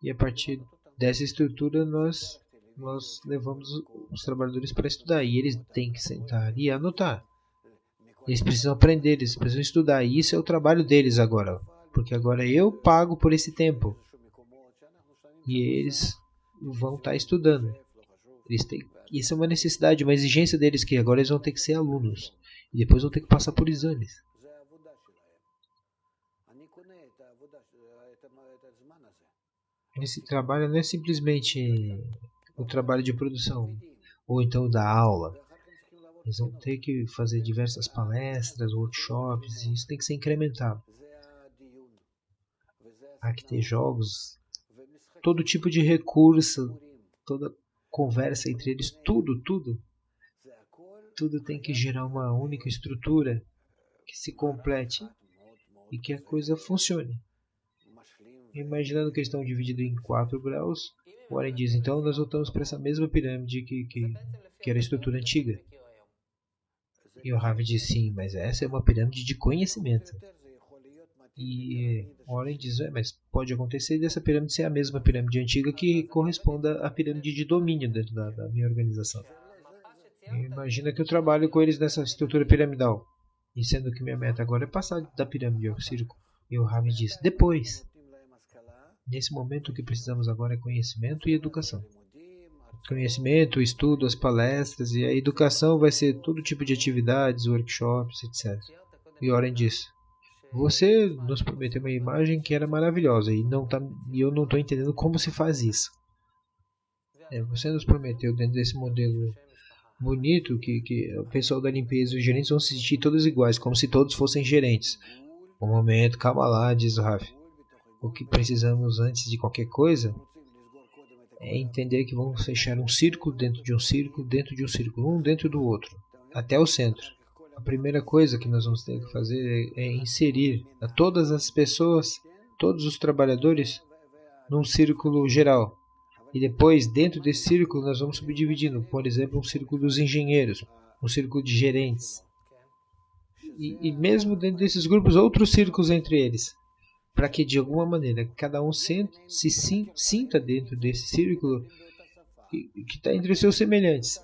E a partir dessa estrutura nós levamos os trabalhadores para estudar. E eles têm que sentar e anotar. Eles precisam aprender, eles precisam estudar. E isso é o trabalho deles agora. Porque agora eu pago por esse tempo. E eles vão estar estudando. Isso é uma necessidade, uma exigência deles, que agora eles vão ter que ser alunos. E depois vão ter que passar por exames. Esse trabalho não é simplesmente o trabalho de produção. Ou então da aula. Eles vão ter que fazer diversas palestras, workshops, e isso tem que ser incrementado. Há que ter jogos, todo tipo de recurso, toda conversa entre eles, tudo tem que gerar uma única estrutura que se complete e que a coisa funcione. Imaginando que eles estão divididos em 4 graus, o Warren diz, então nós voltamos para essa mesma pirâmide que era a estrutura antiga. E o Ravi diz, sim, mas essa é uma pirâmide de conhecimento. E Warren diz, mas pode acontecer dessa pirâmide ser a mesma pirâmide antiga que corresponda à pirâmide de domínio dentro da minha organização. Imagina que eu trabalho com eles nessa estrutura piramidal. E sendo que minha meta agora é passar da pirâmide ao círculo. E o Ravi diz, depois. Nesse momento o que precisamos agora é conhecimento e educação. Conhecimento, estudo, as palestras, e a educação vai ser todo tipo de atividades, workshops, etc. E Oren diz, você nos prometeu uma imagem que era maravilhosa e eu não estou entendendo como se faz isso. Você nos prometeu dentro desse modelo bonito que o pessoal da limpeza e os gerentes vão se sentir todos iguais, como se todos fossem gerentes. Um momento, calma lá, diz o Rafi. O que precisamos antes de qualquer coisa é entender que vamos fechar um círculo dentro de um círculo, dentro de um círculo, um dentro do outro, até o centro. A primeira coisa que nós vamos ter que fazer é inserir a todas as pessoas, todos os trabalhadores, num círculo geral. E depois, dentro desse círculo, nós vamos subdividindo. Por exemplo, um círculo dos engenheiros, um círculo de gerentes. E mesmo dentro desses grupos, outros círculos entre eles. Para que, de alguma maneira, cada um sinta dentro desse círculo que está entre os seus semelhantes.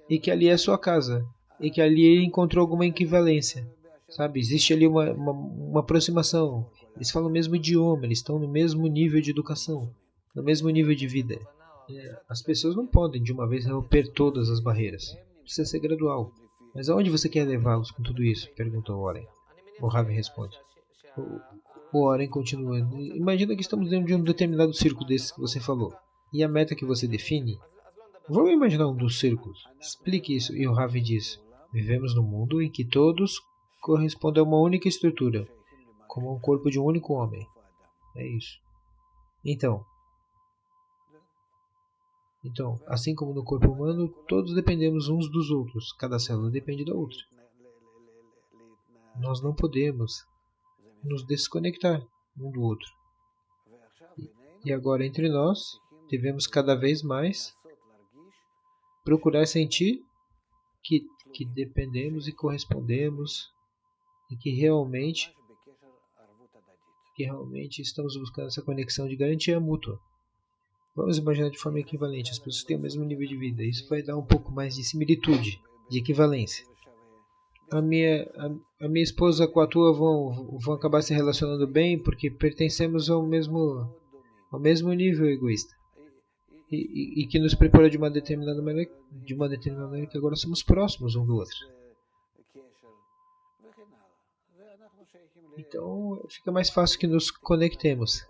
E que ali é a sua casa. E que ali ele encontrou alguma equivalência. Sabe? Existe ali uma aproximação. Eles falam o mesmo idioma, eles estão no mesmo nível de educação, no mesmo nível de vida. As pessoas não podem de uma vez romper todas as barreiras. Precisa ser gradual. Mas aonde você quer levá-los com tudo isso? Perguntou Warren. O Ravi responde. O Warren continua. Imagina que estamos dentro de um determinado círculo desses que você falou. E a meta que você define? Vamos imaginar um dos círculos. Explique isso. E o Ravi diz. Vivemos num mundo em que todos correspondem a uma única estrutura, como um corpo de um único homem. É isso. Então, assim como no corpo humano, todos dependemos uns dos outros. Cada célula depende da outra. Nós não podemos nos desconectar um do outro. E agora, entre nós, devemos cada vez mais procurar sentir que dependemos e correspondemos e que realmente estamos buscando essa conexão de garantia mútua. Vamos imaginar de forma equivalente, as pessoas têm o mesmo nível de vida. Isso vai dar um pouco mais de similitude, de equivalência. A minha esposa com a tua vão acabar se relacionando bem porque pertencemos ao mesmo nível egoísta. E que nos prepara de uma determinada maneira que agora somos próximos um do outro. Então fica mais fácil que nos conectemos.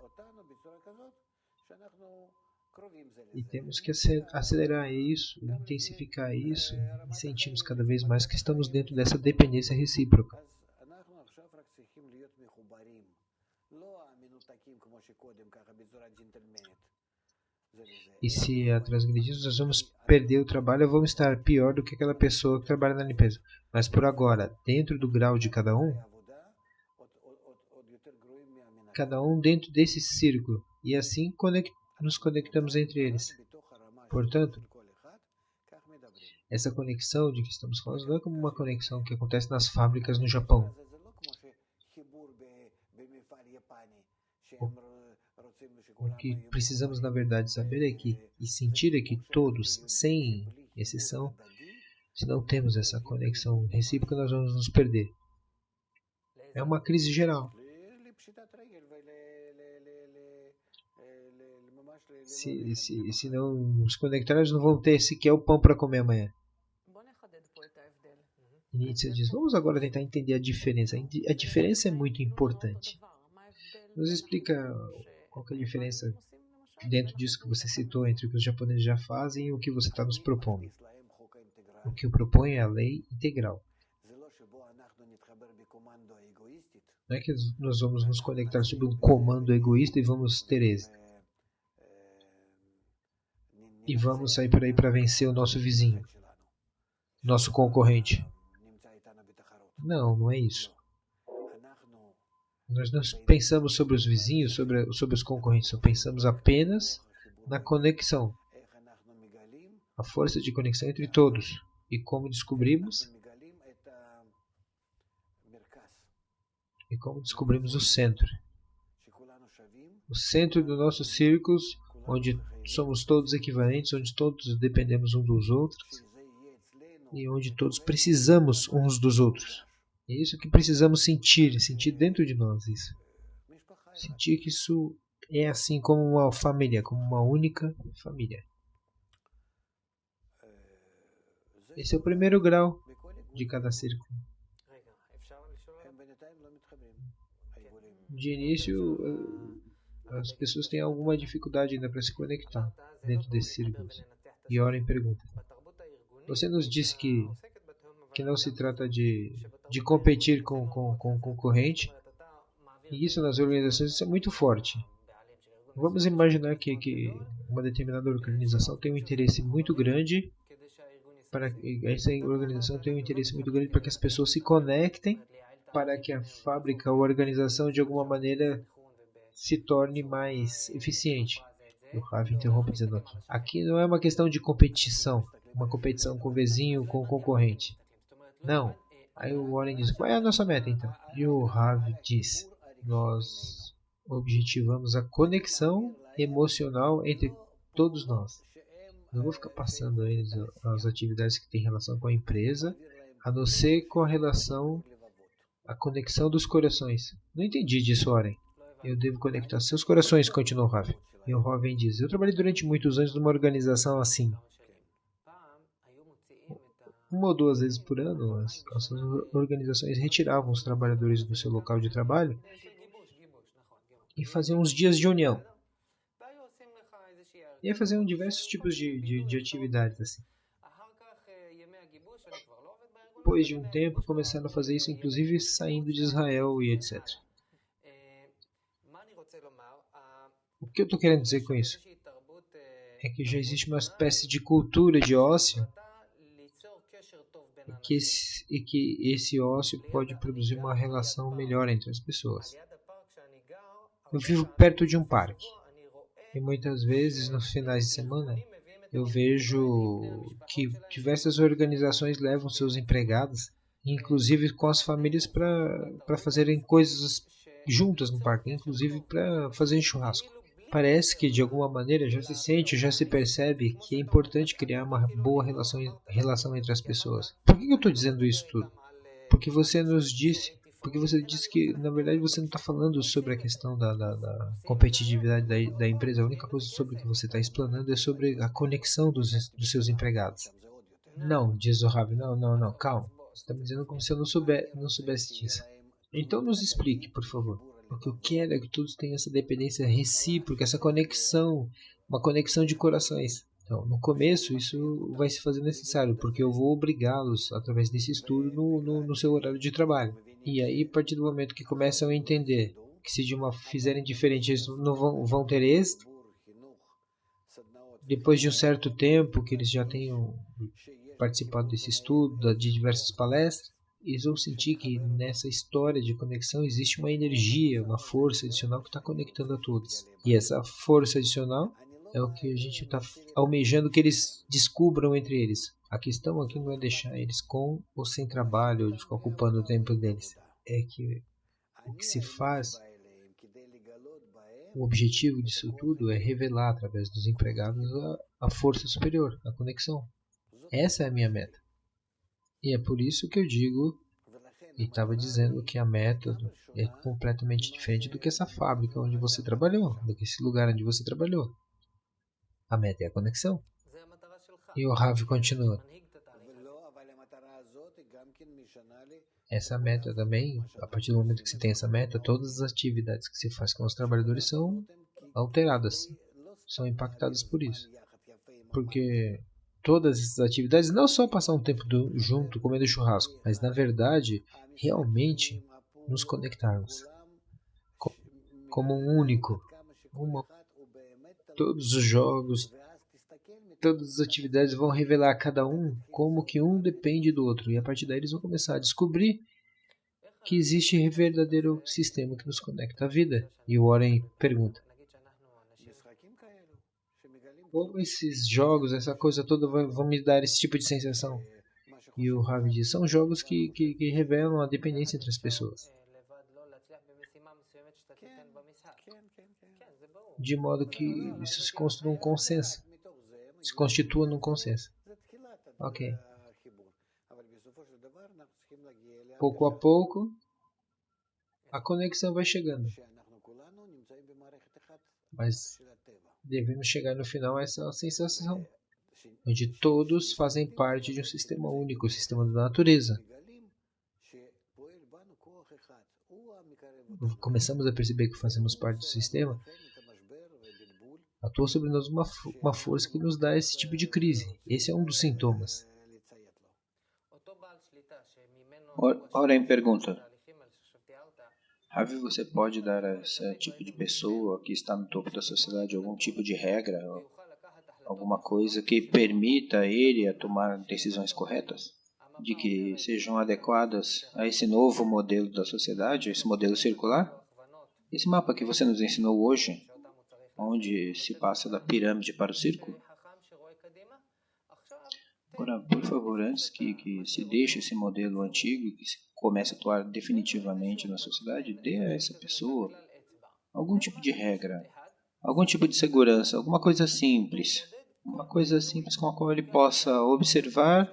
E temos que acelerar isso, intensificar isso, e sentimos cada vez mais que estamos dentro dessa dependência recíproca. E se a transgredirmos, nós vamos perder o trabalho ou vamos estar pior do que aquela pessoa que trabalha na limpeza. Mas por agora, dentro do grau de cada um dentro desse círculo, e assim nos conectamos entre eles. Portanto, essa conexão de que estamos falando não é como uma conexão que acontece nas fábricas no Japão. O que precisamos, na verdade, saber e sentir é que todos, sem exceção, se não temos essa conexão recíproca, nós vamos nos perder. É uma crise geral. Se não nos conectarmos, não vão ter sequer o pão para comer amanhã. Nietzsche diz, vamos agora tentar entender a diferença. A diferença é muito importante. Nos explica qual que é a diferença dentro disso que você citou entre o que os japoneses já fazem e o que você está nos propondo. O que eu proponho é a lei integral. Não é que nós vamos nos conectar sob um comando egoísta e vamos ter êxito. E vamos sair por aí para vencer o nosso vizinho, nosso concorrente. Não é isso. Nós não pensamos sobre os vizinhos, sobre os concorrentes, só pensamos apenas na conexão. A força de conexão entre todos. E como descobrimos o centro. O centro dos nossos círculos, onde somos todos equivalentes, onde todos dependemos uns dos outros e onde todos precisamos uns dos outros. É isso que precisamos sentir dentro de nós isso. Sentir que isso é assim como uma família, como uma única família. Esse é o primeiro grau de cada círculo. De início, as pessoas têm alguma dificuldade ainda para se conectar dentro desses círculos. E Oren pergunta, você nos disse que não se trata de competir com o concorrente, e isso nas organizações isso é muito forte. Vamos imaginar que uma determinada organização tem um interesse muito grande para que as pessoas se conectem para que a fábrica ou a organização de alguma maneira se torne mais eficiente. O Ravi interrompe dizendo, aqui não é uma questão de competição, uma competição com o vizinho, com o concorrente. Não. Aí o Warren diz, qual é a nossa meta então? E o Ravi diz, nós objetivamos a conexão emocional entre todos nós. Não vou ficar passando aí as atividades que têm relação com a empresa, a não ser com a conexão dos corações. Não entendi disso, Warren. Eu devo conectar seus corações, continuou o Ravi. E o Ravi diz, eu trabalhei durante muitos anos numa organização assim. 1 ou 2 vezes por ano, as organizações retiravam os trabalhadores do seu local de trabalho e faziam uns dias de união. E aí faziam diversos tipos de atividades assim. Depois de um tempo, começaram a fazer isso, inclusive saindo de Israel e etc. O que eu estou querendo dizer com isso? É que já existe uma espécie de cultura de ócio e que esse ócio pode produzir uma relação melhor entre as pessoas. Eu vivo perto de um parque e muitas vezes nos finais de semana eu vejo que diversas organizações levam seus empregados, inclusive com as famílias, para fazerem coisas juntas no parque, inclusive para fazer churrasco. Parece que de alguma maneira já se sente, já se percebe que é importante criar uma boa relação entre as pessoas. Por que eu estou dizendo isso tudo? Porque você disse que na verdade você não está falando sobre a questão da competitividade da empresa. A única coisa sobre que você está explanando é sobre a conexão dos seus empregados. Não, diz o Ravi, não, calma. Você está me dizendo como se eu não soubesse disso. Então nos explique, por favor. O que eu quero é que todos tenham essa dependência recíproca, essa conexão, uma conexão de corações. Então, no começo, isso vai se fazer necessário, porque eu vou obrigá-los, através desse estudo, no seu horário de trabalho. E aí, a partir do momento que começam a entender que se fizerem diferente, eles não vão ter êxito, depois de um certo tempo que eles já tenham participado desse estudo, de diversas palestras, eles vão sentir que nessa história de conexão existe uma energia, uma força adicional que está conectando a todos. E essa força adicional é o que a gente está almejando que eles descubram entre eles. A questão aqui não é deixar eles com ou sem trabalho, ou de ficar ocupando o tempo deles. É que o que se faz, o objetivo disso tudo é revelar através dos empregados a força superior, a conexão. Essa é a minha meta. E é por isso que eu digo, e estava dizendo que a meta é completamente diferente do que essa fábrica onde você trabalhou, do que esse lugar onde você trabalhou. A meta é a conexão. E o Ravi continua. Essa meta também, a partir do momento que se tem essa meta, todas as atividades que se faz com os trabalhadores são alteradas, são impactadas por isso. Porque todas essas atividades, não só passar um tempo junto comendo churrasco, mas na verdade, realmente nos conectarmos como um único. Todos os jogos, todas as atividades vão revelar a cada um como que um depende do outro. E a partir daí eles vão começar a descobrir que existe um verdadeiro sistema que nos conecta à vida. E o Warren pergunta: como esses jogos, essa coisa toda vão me dar esse tipo de sensação? E o Ravi diz: são jogos que revelam a dependência entre as pessoas. De modo que isso se construa um consenso. Se constitua num consenso. Ok. Pouco a pouco, a conexão vai chegando. Mas devemos chegar no final a essa sensação, onde todos fazem parte de um sistema único, o sistema da natureza. Começamos a perceber que fazemos parte do sistema. Atua sobre nós uma força que nos dá esse tipo de crise. Esse é um dos sintomas. Ora em pergunta: Ravi, você pode dar a esse tipo de pessoa que está no topo da sociedade algum tipo de regra, alguma coisa que permita ele a tomar decisões corretas, de que sejam adequadas a esse novo modelo da sociedade, esse modelo circular? Esse mapa que você nos ensinou hoje, onde se passa da pirâmide para o círculo? Agora, por favor, antes que se deixe esse modelo antigo e que se comece a atuar definitivamente na sociedade, dê a essa pessoa algum tipo de regra, algum tipo de segurança, alguma coisa simples. Uma coisa simples com a qual ele possa observar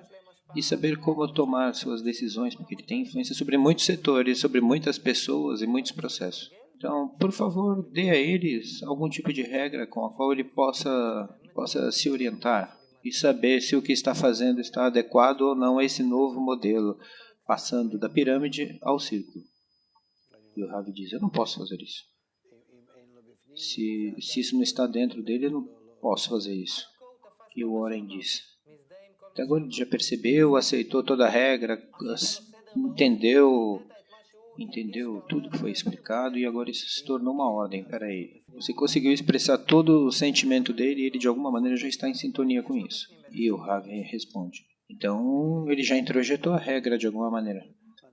e saber como tomar suas decisões, porque ele tem influência sobre muitos setores, sobre muitas pessoas e muitos processos. Então, por favor, dê a eles algum tipo de regra com a qual ele possa se orientar e saber se o que está fazendo está adequado ou não a esse novo modelo, passando da pirâmide ao círculo. E o Ravi diz: eu não posso fazer isso. Se isso não está dentro dele, eu não posso fazer isso. E o Warren diz: até agora ele já percebeu, aceitou toda a regra, entendeu tudo que foi explicado e agora isso se tornou uma ordem para ele. Você conseguiu expressar todo o sentimento dele e ele de alguma maneira já está em sintonia com isso. E o Ravi responde: Então ele já introjetou a regra de alguma maneira.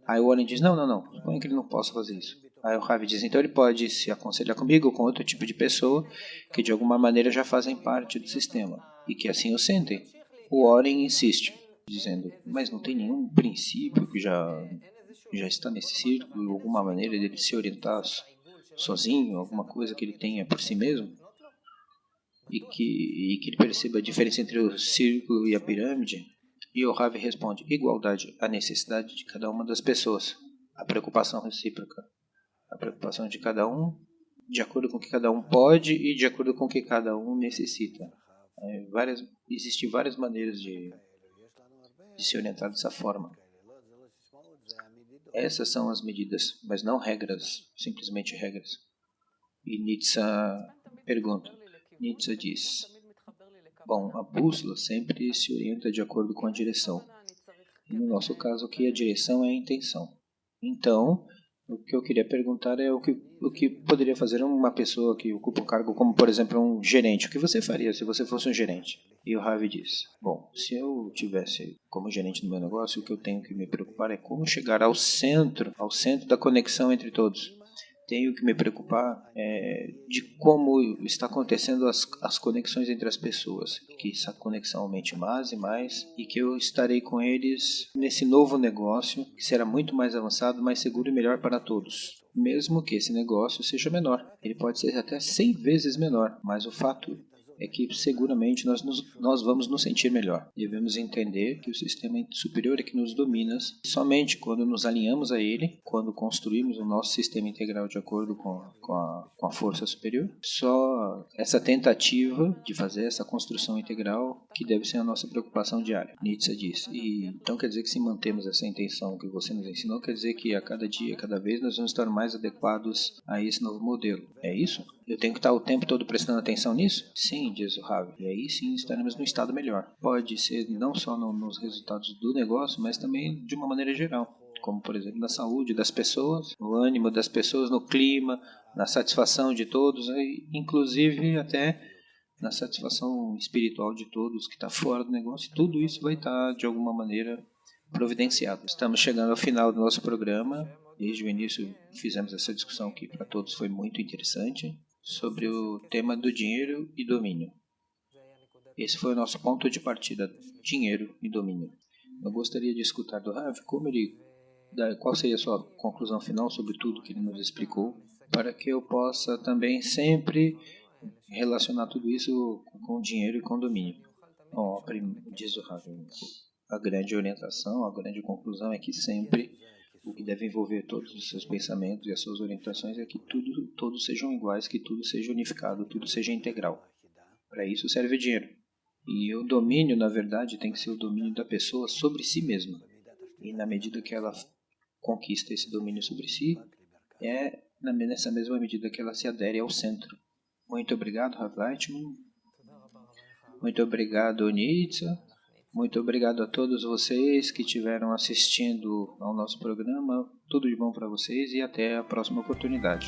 Aí o Warren diz, não, suponha que ele não possa fazer isso. Aí o Ravi diz, então ele pode se aconselhar comigo ou com outro tipo de pessoa que de alguma maneira já fazem parte do sistema e que assim o sentem. O Warren insiste, dizendo, mas não tem nenhum princípio que já está nesse círculo, alguma maneira dele se orientar sozinho, alguma coisa que ele tenha por si mesmo, e que ele perceba a diferença entre o círculo e a pirâmide. E o Ravi responde, igualdade, a necessidade de cada uma das pessoas, a preocupação recíproca, a preocupação de cada um, de acordo com o que cada um pode e de acordo com o que cada um necessita. Existem várias maneiras de se orientar dessa forma. Essas são as medidas, mas não regras, simplesmente regras. E Nietzsche pergunta. Nietzsche diz, bom, a bússola sempre se orienta de acordo com a direção. E no nosso caso aqui, a direção é a intenção. Então, o que eu queria perguntar é o que poderia fazer uma pessoa que ocupa um cargo como, por exemplo, um gerente. O que você faria se você fosse um gerente? E o Ravi diz, bom, se eu tivesse como gerente no meu negócio, o que eu tenho que me preocupar é como chegar ao centro da conexão entre todos. Tenho que me preocupar de como está acontecendo as conexões entre as pessoas, que essa conexão aumente mais e mais, e que eu estarei com eles nesse novo negócio, que será muito mais avançado, mais seguro e melhor para todos. Mesmo que esse negócio seja menor, ele pode ser até 100 vezes menor, mas o fato é que seguramente nós vamos nos sentir melhor. Devemos entender que o sistema superior é que nos domina. Somente quando nos alinhamos a ele, quando construímos o nosso sistema integral de acordo com a força superior, só essa tentativa de fazer essa construção integral que deve ser a nossa preocupação diária. Nietzsche diz. E então quer dizer que se mantemos essa intenção que você nos ensinou, quer dizer que a cada dia, cada vez, nós vamos estar mais adequados a esse novo modelo. É isso? Eu tenho que estar o tempo todo prestando atenção nisso? Sim, diz o Ravi. E aí sim estaremos num estado melhor. Pode ser não só nos resultados do negócio, mas também de uma maneira geral. Como, por exemplo, na saúde das pessoas, no ânimo das pessoas, no clima, na satisfação de todos, inclusive até na satisfação espiritual de todos que está fora do negócio. Tudo isso vai estar, de alguma maneira, providenciado. Estamos chegando ao final do nosso programa. Desde o início fizemos essa discussão que para todos foi muito interessante, sobre o tema do dinheiro e domínio. Esse foi o nosso ponto de partida, dinheiro e domínio. Eu gostaria de escutar do Ravi qual seria a sua conclusão final sobre tudo que ele nos explicou, para que eu possa também sempre relacionar tudo isso com dinheiro e com domínio. Bom, diz o Ravi, a grande orientação, a grande conclusão é que sempre o que deve envolver todos os seus pensamentos e as suas orientações é que todos sejam iguais, que tudo seja unificado, tudo seja integral. Para isso serve o dinheiro. E o domínio, na verdade, tem que ser o domínio da pessoa sobre si mesma. E na medida que ela conquista esse domínio sobre si, é nessa mesma medida que ela se adere ao centro. Muito obrigado, Rav Leitman. Muito obrigado, Nietzsche. Muito obrigado a todos vocês que estiveram assistindo ao nosso programa. Tudo de bom para vocês e até a próxima oportunidade.